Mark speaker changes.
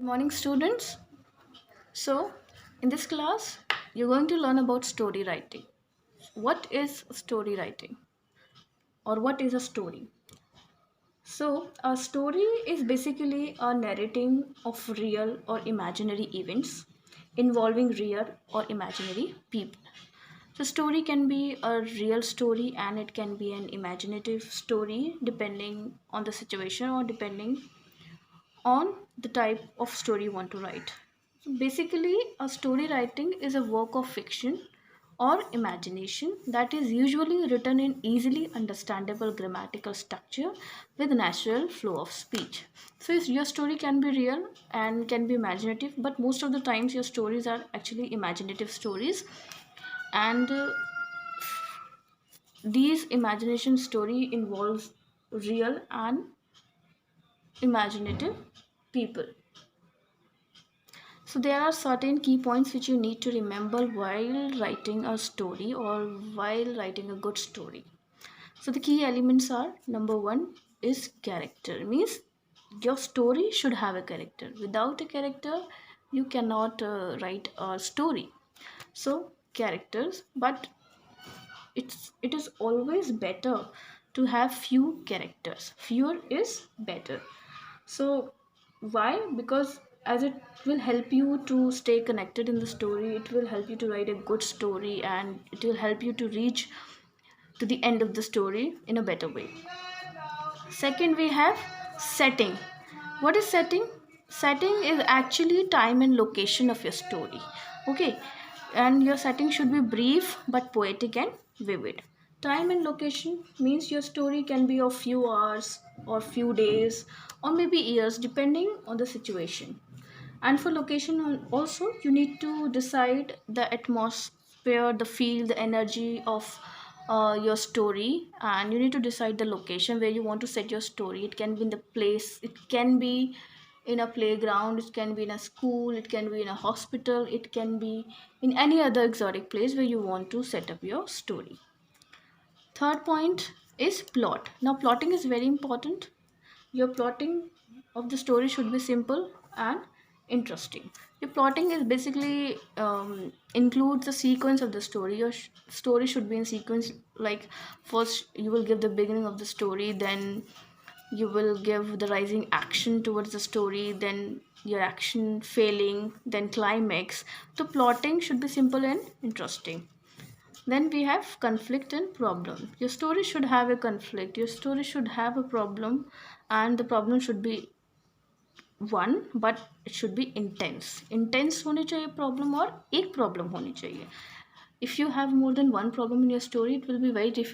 Speaker 1: Morning, students. So, in this class, you're going to learn about story writing. What is story writing, or what is a story? So, a story is basically a narrating of real or imaginary events involving real or imaginary people. So, story can be a real story and it can be an imaginative story depending on the situation or depending on the type of story you want to write. So basically, a story writing is a work of fiction or imagination that is usually written in easily understandable grammatical structure with natural flow of speech. So your story can be real and can be imaginative, but most of the times your stories are actually imaginative stories, and these imagination story involves real and imaginative people. So there are certain key points which you need to remember while writing a story or while writing a good story. So the key elements are: number one is character. Means your story should have a character. Without a character, you cannot write a story. So characters, but it is always better to have few characters. Fewer is better. So why? Because as it will help you to stay connected in the story, it will help you to write a good story, and it will help you to reach to the end of the story in a better way. Second, we have setting. What is setting? Setting is actually time and location of your story. Okay, and your setting should be brief but poetic and vivid. Time and location means your story can be of few hours or few days or maybe years depending on the situation. And for location also, you need to decide the atmosphere, the feel, the energy of your story, and you need to decide the location where you want to set your story. It can be in the place, it can be in a playground, it can be in a school, it can be in a hospital, it can be in any other exotic place where you want to set up your story. Third point is plot. Now plotting is very important. Your plotting of the story should be simple and interesting. Your plotting is basically includes the sequence of the story. Your story should be in sequence. Like first you will give the beginning of the story, then you will give the rising action towards the story, then your action failing, then climax. The plotting should be simple and interesting. Then we have conflict and problem. Your story should have a conflict. Your story should have a problem, and the problem should be one, but it should be intense. Intense होनी चाहिए problem, और एक problem होनी चाहिए. If you have more than one problem in your story, it will be very difficult